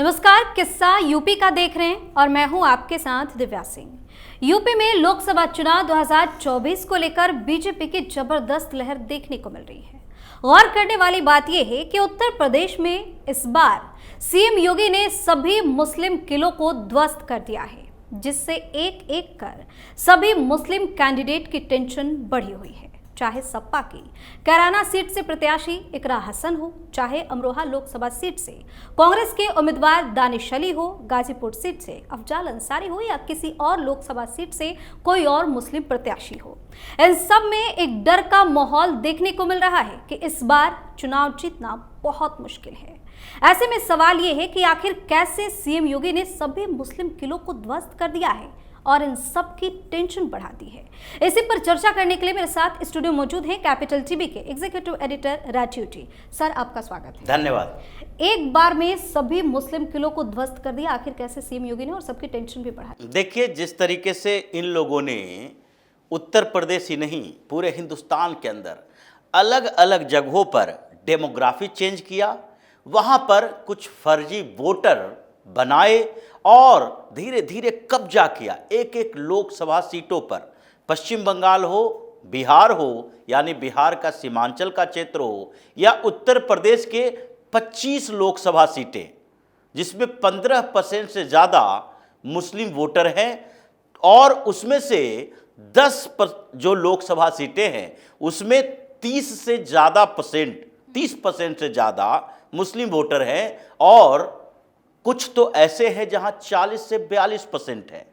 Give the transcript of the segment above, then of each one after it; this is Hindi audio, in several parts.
नमस्कार, किस्सा यूपी का देख रहे हैं और मैं हूं आपके साथ दिव्या सिंह। यूपी में लोकसभा चुनाव 2024 को लेकर बीजेपी की जबरदस्त लहर देखने को मिल रही है। गौर करने वाली बात यह है कि उत्तर प्रदेश में इस बार सीएम योगी ने सभी मुस्लिम किलों को ध्वस्त कर दिया है, जिससे एक एक कर सभी मुस्लिम कैंडिडेट की टेंशन बढ़ी हुई है। चाहे सपा की कैराना सीट से प्रत्याशी इकरा हसन हो, चाहे अमरोहा लोकसभा सीट से कांग्रेस के उम्मीदवार दानिश अली हो, गाजीपुर सीट से अफजाल अंसारी हो या किसी और लोकसभा सीट से कोई और मुस्लिम प्रत्याशी हो, इन सब में एक डर का माहौल देखने को मिल रहा है कि इस बार चुनाव जीतना बहुत मुश्किल है। ऐसे में सवाल यह है कि आखिर कैसे सीएम योगी ने सभी मुस्लिम किलों को ध्वस्त कर दिया है और इन सब की टेंशन बढ़ा दी है। इसी पर चर्चा करने के लिए मेरे साथ स्टूडियो मौजूद हैं कैपिटल टीवी के एग्जीक्यूटिव एडिटर राजीव जी। सर, आपका स्वागत है। धन्यवाद। एक बार में सभी मुस्लिम किलों को ध्वस्त कर दिया, आखिर कैसे सीएम योगी ने और सबकी टेंशन भी बढ़ा दी? देखिए, जिस तरीके से इन लोगों ने उत्तर प्रदेश ही नहीं पूरे हिंदुस्तान के अंदर अलग अलग जगहों पर डेमोग्राफी चेंज किया, वहां पर कुछ फर्जी वोटर बनाए और धीरे धीरे कब्जा किया एक एक लोकसभा सीटों पर। पश्चिम बंगाल हो, बिहार हो, यानी बिहार का सीमांचल का क्षेत्र हो, या उत्तर प्रदेश के 25 लोकसभा सीटें, जिसमें 15% से ज़्यादा मुस्लिम वोटर हैं, और उसमें से 10 लोकसभा सीटें हैं उसमें 30% से ज़्यादा मुस्लिम वोटर हैं, और कुछ तो ऐसे हैं जहां 40 से 42% है।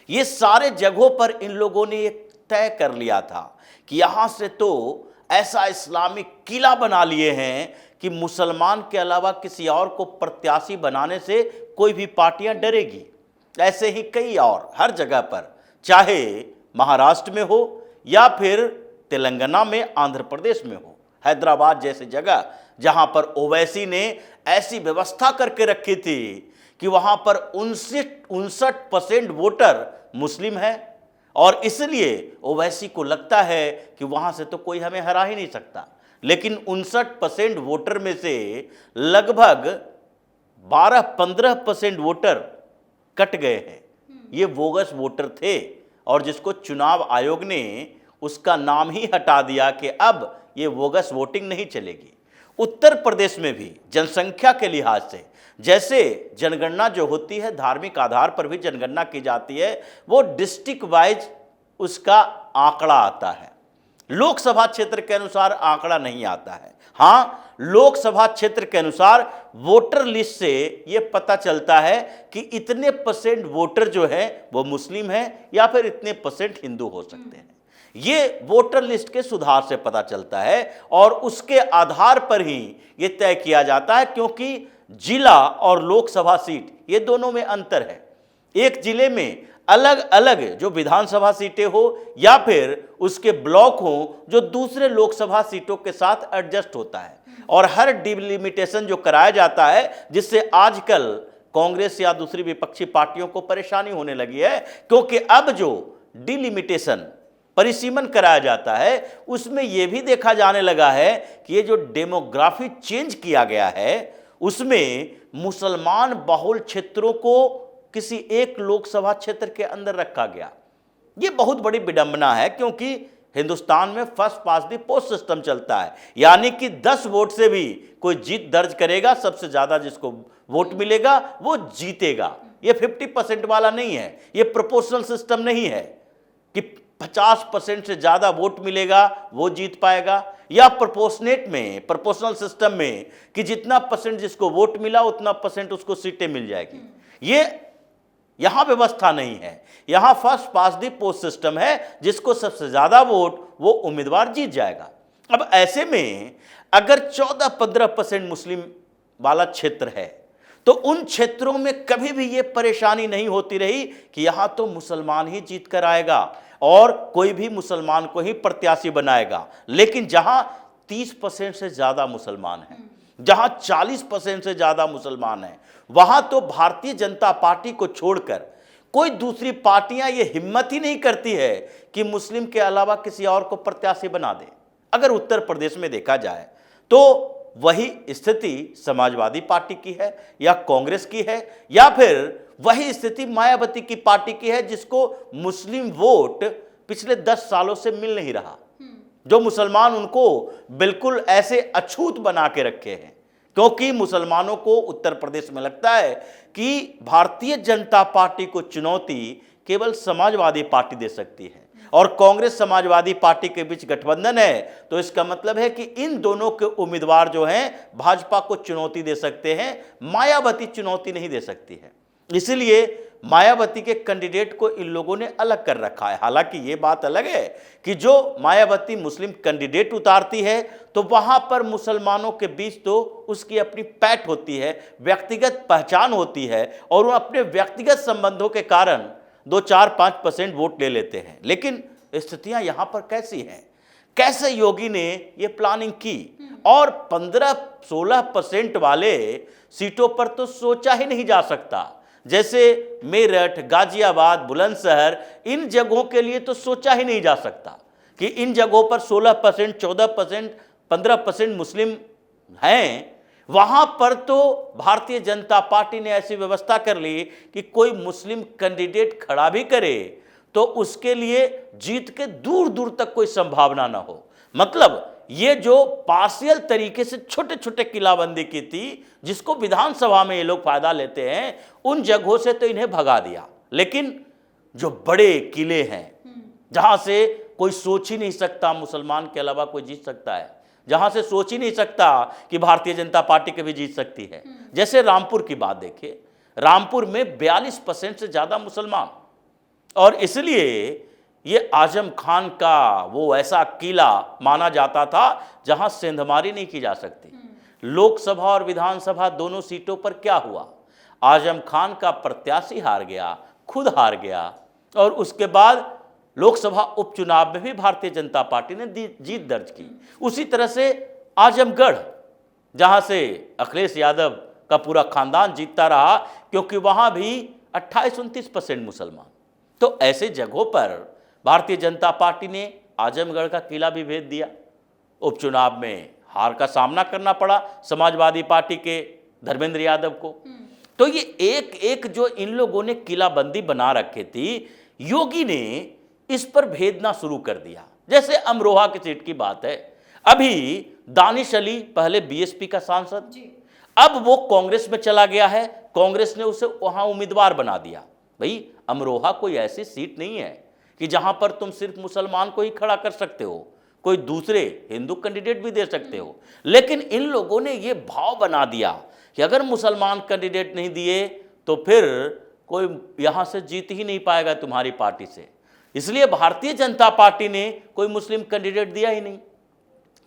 ये सारे जगहों पर इन लोगों ने एक तय कर लिया था कि यहां से तो ऐसा इस्लामिक किला बना लिए हैं कि मुसलमान के अलावा किसी और को प्रत्याशी बनाने से कोई भी पार्टियां डरेगी। ऐसे ही कई और हर जगह पर, चाहे महाराष्ट्र में हो या फिर तेलंगाना में, आंध्र प्रदेश में हो, हैदराबाद जैसी जगह जहां पर ओवैसी ने ऐसी व्यवस्था करके रखी थी कि वहां पर 59% वोटर मुस्लिम है, और इसलिए ओवैसी को लगता है कि वहां से तो कोई हमें हरा ही नहीं सकता। लेकिन 59% वोटर में से लगभग 12-15% वोटर कट गए हैं। ये बोगस वोटर थे, और जिसको चुनाव आयोग ने उसका नाम ही हटा दिया कि अब ये बोगस वोटिंग नहीं चलेगी। उत्तर प्रदेश में भी जनसंख्या के लिहाज से, जैसे जनगणना जो होती है धार्मिक आधार पर भी जनगणना की जाती है, वो डिस्ट्रिक्ट वाइज उसका आंकड़ा आता है, लोकसभा क्षेत्र के अनुसार आंकड़ा नहीं आता है। हाँ, लोकसभा क्षेत्र के अनुसार वोटर लिस्ट से ये पता चलता है कि इतने % वोटर जो है वो मुस्लिम है या फिर इतने % हिंदू हो सकते हैं। ये वोटर लिस्ट के सुधार से पता चलता है, और उसके आधार पर ही ये तय किया जाता है, क्योंकि जिला और लोकसभा सीट ये दोनों में अंतर है। एक जिले में अलग अलग जो विधानसभा सीटें हो या फिर उसके ब्लॉक हो जो दूसरे लोकसभा सीटों के साथ एडजस्ट होता है, और हर डिलिमिटेशन जो कराया जाता है, जिससे आजकल कांग्रेस या दूसरी विपक्षी पार्टियों को परेशानी होने लगी है, क्योंकि अब जो डिलिमिटेशन परिसीमन कराया जाता है उसमें यह भी देखा जाने लगा है कि ये जो डेमोग्राफी चेंज किया गया है उसमें मुसलमान बहुल क्षेत्रों को किसी एक लोकसभा क्षेत्र के अंदर रखा गया। ये बहुत बड़ी विडंबना है, क्योंकि हिंदुस्तान में first pass the post system चलता है, यानी कि 10 वोट से भी कोई जीत दर्ज करेगा, सबसे ज्यादा जिसको वोट मिलेगा वो जीतेगा। ये 50% वाला नहीं है, ये प्रोपोर्शनल सिस्टम नहीं है कि 50% से ज्यादा वोट मिलेगा वो जीत पाएगा, या प्रोपोर्शनल सिस्टम में कि जितना % जिसको वोट मिला उतना % उसको सीटें मिल जाएगी। ये यहां व्यवस्था नहीं है। यहां first pass the post system है, जिसको सबसे ज्यादा वोट वो उम्मीदवार जीत जाएगा। अब ऐसे में अगर 14-15% मुस्लिम वाला क्षेत्र है, तो उन क्षेत्रों में कभी भी ये परेशानी नहीं होती रही कि यहां तो मुसलमान ही जीत कर आएगा और कोई भी मुसलमान को ही प्रत्याशी बनाएगा। लेकिन जहां 30% से ज्यादा मुसलमान हैं, जहां 40% से ज्यादा मुसलमान हैं, वहां तो भारतीय जनता पार्टी को छोड़कर कोई दूसरी पार्टियां ये हिम्मत ही नहीं करती है कि मुस्लिम के अलावा किसी और को प्रत्याशी बना दे। अगर उत्तर प्रदेश में देखा जाए तो वही स्थिति समाजवादी पार्टी की है या कांग्रेस की है या फिर वही स्थिति मायावती की पार्टी की है, जिसको मुस्लिम वोट पिछले 10 सालों से मिल नहीं रहा, जो मुसलमान उनको बिल्कुल ऐसे अछूत बना के रखे हैं। क्योंकि मुसलमानों को उत्तर प्रदेश में लगता है कि भारतीय जनता पार्टी को चुनौती केवल समाजवादी पार्टी दे सकती है, और कांग्रेस समाजवादी पार्टी के बीच गठबंधन है, तो इसका मतलब है कि इन दोनों के उम्मीदवार जो हैं भाजपा को चुनौती दे सकते हैं, मायावती चुनौती नहीं दे सकती है। इसलिए मायावती के कैंडिडेट को इन लोगों ने अलग कर रखा है। हालांकि ये बात अलग है कि जो मायावती मुस्लिम कैंडिडेट उतारती है तो वहां पर मुसलमानों के बीच तो उसकी अपनी पैठ होती है, व्यक्तिगत पहचान होती है, और वो अपने व्यक्तिगत संबंधों के कारण 2-4-5% वोट ले लेते हैं। लेकिन स्थितियां यहां पर कैसी हैं, कैसे योगी ने ये प्लानिंग की, और 15-16% वाले सीटों पर तो सोचा ही नहीं जा सकता। जैसे मेरठ, गाजियाबाद, बुलंदशहर, इन जगहों के लिए तो सोचा ही नहीं जा सकता कि इन जगहों पर 16%, 14%, 15% मुस्लिम हैं। वहां पर तो भारतीय जनता पार्टी ने ऐसी व्यवस्था कर ली कि कोई मुस्लिम कैंडिडेट खड़ा भी करे तो उसके लिए जीत के दूर दूर तक कोई संभावना ना हो। मतलब ये जो पार्शियल तरीके से छोटे छोटे किलाबंदी की थी, जिसको विधानसभा में ये लोग फायदा लेते हैं, उन जगहों से तो इन्हें भगा दिया। लेकिन जो बड़े किले हैं, जहां से कोई सोच ही नहीं सकता मुसलमान के अलावा कोई जीत सकता है, जहां से सोच ही नहीं सकता कि भारतीय जनता पार्टी कभी जीत सकती है, जैसे रामपुर की बात देखिए, रामपुर में 42% से ज्यादा मुसलमान, और इसलिए ये आजम खान का वो ऐसा किला माना जाता था जहां सेंधमारी नहीं की जा सकती। लोकसभा और विधानसभा दोनों सीटों पर क्या हुआ, आजम खान का प्रत्याशी हार गया, खुद हार गया, और उसके बाद लोकसभा उपचुनाव में भी भारतीय जनता पार्टी ने जीत दर्ज की। उसी तरह से आजमगढ़, जहां से अखिलेश यादव का पूरा खानदान जीतता रहा, क्योंकि वहां भी 28-29% मुसलमान। तो ऐसे जगहों पर भारतीय जनता पार्टी ने आजमगढ़ का किला भी भेज दिया। उपचुनाव में हार का सामना करना पड़ा समाजवादी पार्टी के धर्मेंद्र यादव को। तो ये एक एक जो इन लोगों ने किलाबंदी बना रखी थी, योगी ने इस पर भेदना शुरू कर दिया। जैसे अमरोहा की सीट की बात है, अभी दानिश अली पहले बीएसपी का सांसद, अब वो कांग्रेस में चला गया है, कांग्रेस ने उसे वहां उम्मीदवार बना दिया। भाई अमरोहा कोई ऐसी सीट नहीं है कि जहां पर तुम सिर्फ मुसलमान को ही खड़ा कर सकते हो, कोई दूसरे हिंदू कैंडिडेट भी दे सकते हो। लेकिन इन लोगों ने ये भाव बना दिया कि अगर मुसलमान कैंडिडेट नहीं दिए तो फिर कोई यहां से जीत ही नहीं पाएगा तुम्हारी पार्टी से। इसलिए भारतीय जनता पार्टी ने कोई मुस्लिम कैंडिडेट दिया ही नहीं।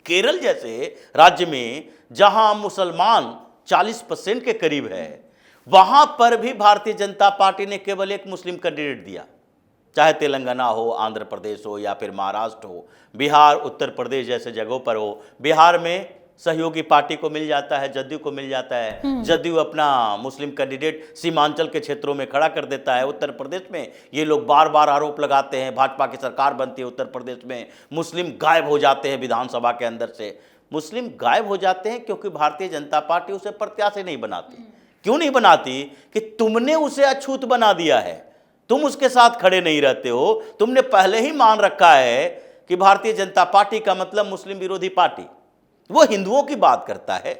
केरल जैसे राज्य में जहां मुसलमान 40% के करीब है, वहां पर भी भारतीय जनता पार्टी ने केवल एक मुस्लिम कैंडिडेट दिया। चाहे तेलंगाना हो, आंध्र प्रदेश हो, या फिर महाराष्ट्र हो, बिहार, उत्तर प्रदेश जैसे जगहों पर हो। बिहार में सहयोगी पार्टी को मिल जाता है, जदयू को मिल जाता है, जदयू अपना मुस्लिम कैंडिडेट सीमांचल के क्षेत्रों में खड़ा कर देता है। उत्तर प्रदेश में ये लोग बार बार आरोप लगाते हैं, भाजपा की सरकार बनती है उत्तर प्रदेश में, मुस्लिम गायब हो जाते हैं विधानसभा के अंदर से। मुस्लिम गायब हो जाते हैं क्योंकि भारतीय जनता पार्टी उसे प्रत्याशी नहीं बनाती। क्यों नहीं बनाती? कि तुमने उसे अछूत बना दिया है, तुम उसके साथ खड़े नहीं रहते हो। तुमने पहले ही मान रखा है कि भारतीय जनता पार्टी का मतलब मुस्लिम विरोधी पार्टी। वो हिंदुओं की बात करता है,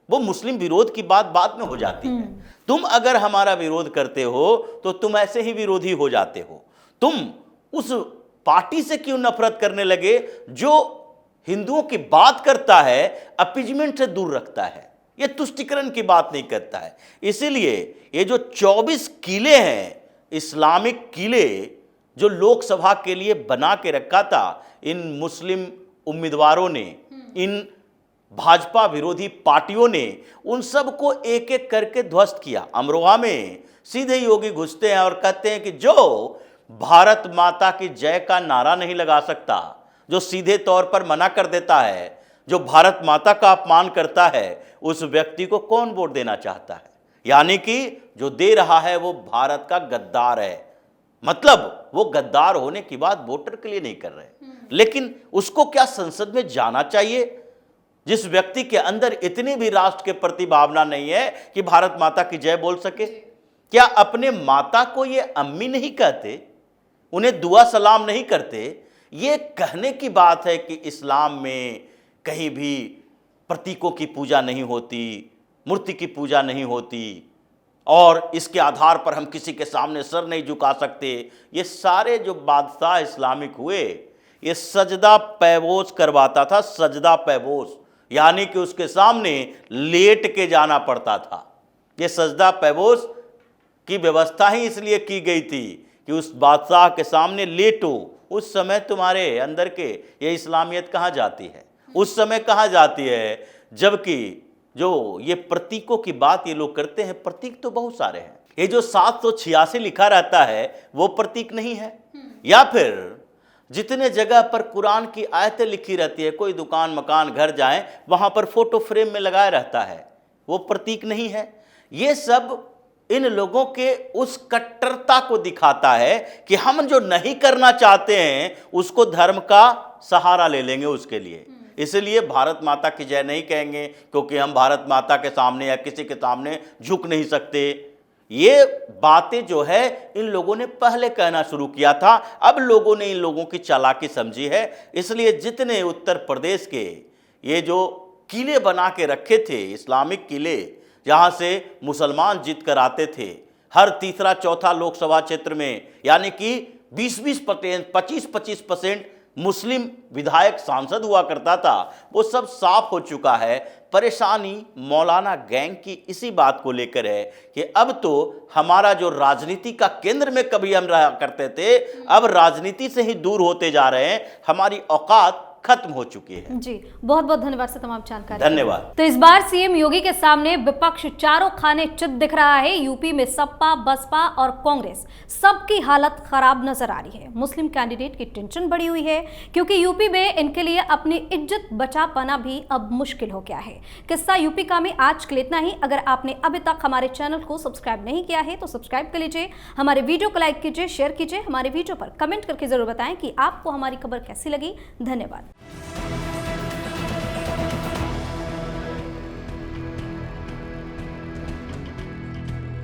वो मुस्लिम विरोध की बात बाद में हो जाती है। तुम अगर हमारा विरोध करते हो तो तुम ऐसे ही विरोधी हो जाते हो। तुम उस पार्टी से क्यों नफरत करने लगे जो हिंदुओं की बात करता है, अपीजमेंट से दूर रखता है, ये तुष्टिकरण की बात नहीं करता है। इसीलिए ये जो 24 किले हैं, इस्लामिक किले, जो लोकसभा के लिए बना के रखा था इन मुस्लिम उम्मीदवारों ने, इन भाजपा विरोधी पार्टियों ने, उन सब को एक एक करके ध्वस्त किया। अमरोहा में सीधे योगी घुसते हैं और कहते हैं कि जो भारत माता की जय का नारा नहीं लगा सकता, जो सीधे तौर पर मना कर देता है, जो भारत माता का अपमान करता है, उस व्यक्ति को कौन वोट देना चाहता है? यानी कि जो दे रहा है वो भारत का गद्दार है। मतलब वो गद्दार होने की बात वोटर के लिए नहीं कर रहे, लेकिन उसको क्या संसद में जाना चाहिए? जिस व्यक्ति के अंदर इतनी भी राष्ट्र के प्रति भावना नहीं है कि भारत माता की जय बोल सके? क्या अपने माता को ये अम्मी नहीं कहते, उन्हें दुआ सलाम नहीं करते? ये कहने की बात है कि इस्लाम में कहीं भी प्रतीकों की पूजा नहीं होती, मूर्ति की पूजा नहीं होती, और इसके आधार पर हम किसी के सामने सर नहीं झुका सकते। ये सारे जो बादशाह इस्लामिक हुए, ये सजदा पैबोस करवाता था, सजदा पैबोस, यानी कि उसके सामने लेट के जाना पड़ता था। ये सजदा पैबोस की व्यवस्था ही इसलिए की गई थी कि उस बादशाह के सामने लेटो। उस समय तुम्हारे अंदर के ये इस्लामियत कहाँ जाती है, उस समय कहाँ जाती है? जबकि जो ये प्रतीकों की बात ये लोग करते हैं, प्रतीक तो बहुत सारे हैं। ये जो 786 लिखा रहता है वो प्रतीक नहीं है, या फिर जितने जगह पर कुरान की आयतें लिखी रहती है, कोई दुकान मकान घर जाएं वहां पर फोटो फ्रेम में लगाया रहता है, वो प्रतीक नहीं है। ये सब इन लोगों के उस कट्टरता को दिखाता है कि हम जो नहीं करना चाहते हैं उसको धर्म का सहारा ले लेंगे उसके लिए। इसलिए भारत माता की जय नहीं कहेंगे क्योंकि हम भारत माता के सामने या किसी के सामने झुक नहीं सकते। ये बातें जो है इन लोगों ने पहले कहना शुरू किया था, अब लोगों ने इन लोगों की चालाकी समझी है। इसलिए जितने उत्तर प्रदेश के ये जो किले बना के रखे थे, इस्लामिक किले, जहाँ से मुसलमान जीत कर आते थे, हर तीसरा चौथा लोकसभा क्षेत्र में, यानी कि 20-20%, 25-25% मुस्लिम विधायक सांसद हुआ करता था, वो सब साफ हो चुका है। परेशानी मौलाना गैंग की इसी बात को लेकर है कि अब तो हमारा जो राजनीति का केंद्र में कभी हम रहा करते थे, अब राजनीति से ही दूर होते जा रहे हैं, हमारी औकात खत्म हो चुकी है। जी, बहुत बहुत धन्यवाद सर तमाम जानकारी। धन्यवाद। तो इस बार सीएम योगी के सामने विपक्ष चारों खाने चित दिख रहा है। यूपी में सपा, बसपा और कांग्रेस सबकी हालत खराब नजर आ रही है। मुस्लिम कैंडिडेट की टेंशन बढ़ी हुई है क्योंकि यूपी में इनके लिए अपनी इज्जत बचा पाना भी अब मुश्किल हो गया है। किस्सा यूपी का में आज के लिए इतना ही। अगर आपने अभी तक हमारे चैनल को सब्सक्राइब नहीं किया है तो सब्सक्राइब कर लीजिए, हमारे वीडियो को लाइक कीजिए, शेयर कीजिए, हमारे वीडियो पर कमेंट करके जरूर बताएं कि आपको हमारी खबर कैसी लगी। धन्यवाद।